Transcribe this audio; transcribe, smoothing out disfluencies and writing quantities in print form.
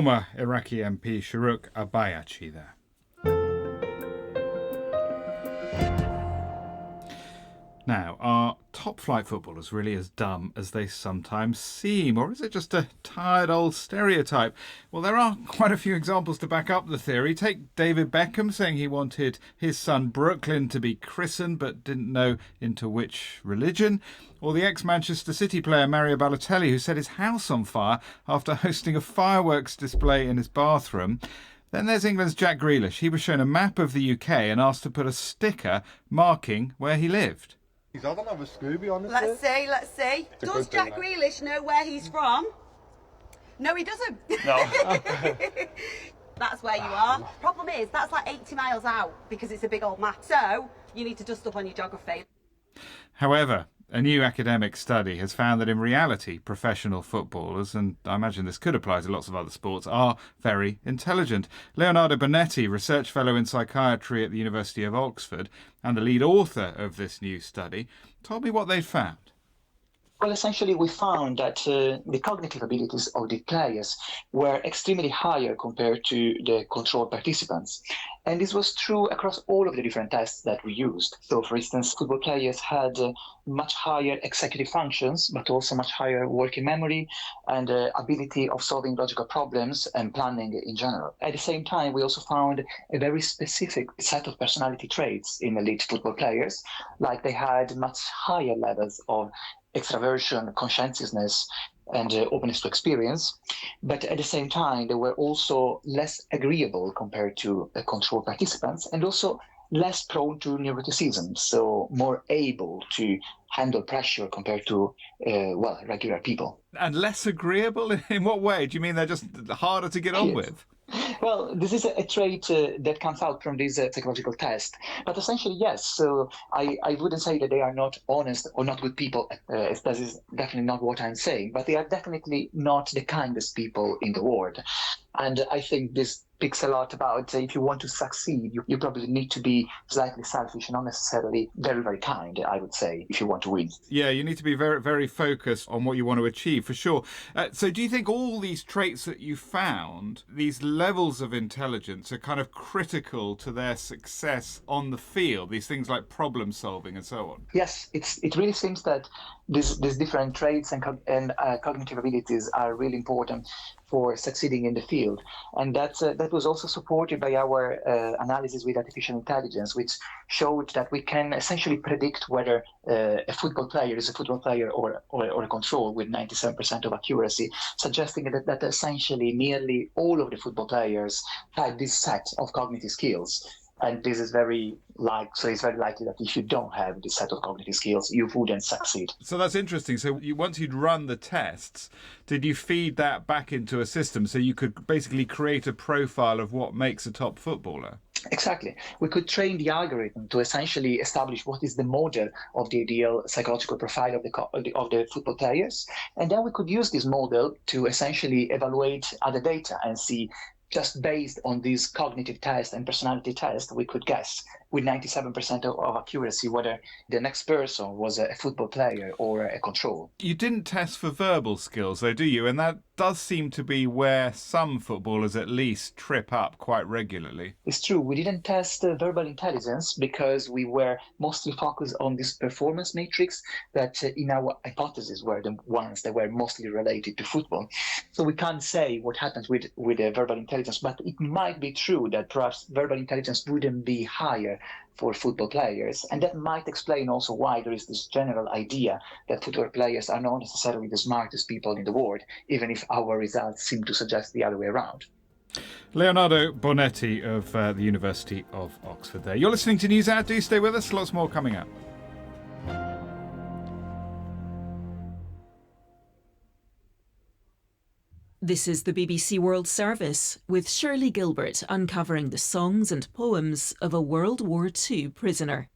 Former Iraqi MP Sharuk Abayachi there. Now, are top-flight footballers really as dumb as they sometimes seem, or is it just a tired old stereotype? Well, there are quite a few examples to back up the theory. Take David Beckham saying he wanted his son Brooklyn to be christened but didn't know into which religion, or the ex-Manchester City player Mario Balotelli who set his house on fire after hosting a fireworks display in his bathroom. Then there's England's Jack Grealish. He was shown a map of the UK and asked to put a sticker marking where he lived. I don't have a Scooby, honestly. Let's see. Does Jack Grealish know where he's from? No, he doesn't. No. That's where you are. Problem is, that's like 80 miles out because it's a big old map. So, you need to dust up on your geography. However, a new academic study has found that in reality, professional footballers, and I imagine this could apply to lots of other sports, are very intelligent. Leonardo Bonetti, research fellow in psychiatry at the University of Oxford and the lead author of this new study, told me what they'd found. Well, essentially, we found that the cognitive abilities of the players were extremely higher compared to the control participants. And this was true across all of the different tests that we used. So, for instance, football players had much higher executive functions, but also much higher working memory and ability of solving logical problems and planning in general. At the same time, we also found a very specific set of personality traits in elite football players, like they had much higher levels of extraversion, conscientiousness, and openness to experience. But at the same time, they were also less agreeable compared to control participants and also less prone to neuroticism, so more able to handle pressure compared to, regular people. And less agreeable? In what way? Do you mean they're just harder to get on with? Well, this is a trait that comes out from this psychological test. But essentially, yes. So I wouldn't say that they are not honest or not good people. That is definitely not what I'm saying. But they are definitely not the kindest people in the world. And I think this speaks a lot about if you want to succeed, you probably need to be slightly selfish and not necessarily very, very kind, I would say, if you want to win. Yeah, you need to be very, very focused on what you want to achieve, for sure. So do you think all these traits that you found, these levels of intelligence, are kind of critical to their success on the field, these things like problem solving and so on? Yes, it really seems that these different traits and cognitive abilities are really important for succeeding in the field. And that was also supported by our analysis with artificial intelligence, which showed that we can essentially predict whether a football player is a football player or a control with 97% of accuracy, suggesting that essentially nearly all of the football players have this set of cognitive skills. And this is it's very likely that if you don't have this set of cognitive skills, you wouldn't succeed. So that's interesting. So once you'd run the tests, did you feed that back into a system so you could basically create a profile of what makes a top footballer? Exactly. We could train the algorithm to essentially establish what is the model of the ideal psychological profile of the football players. And then we could use this model to essentially evaluate other data and see, just based on these cognitive tests and personality tests, we could guess with 97% of accuracy whether the next person was a football player or a control. You didn't test for verbal skills, though, do you? And that does seem to be where some footballers at least trip up quite regularly. It's true. We didn't test verbal intelligence because we were mostly focused on this performance matrix that in our hypothesis were the ones that were mostly related to football. So we can't say what happens with verbal intelligence, but it might be true that perhaps verbal intelligence wouldn't be higher for football players. And that might explain also why there is this general idea that football players are not necessarily the smartest people in the world, even if our results seem to suggest the other way around. Leonardo Bonetti of the University of Oxford there. You're listening to NewsHour. Do stay with us. Lots more coming up. This is the BBC World Service, with Shirley Gilbert uncovering the songs and poems of a World War II prisoner.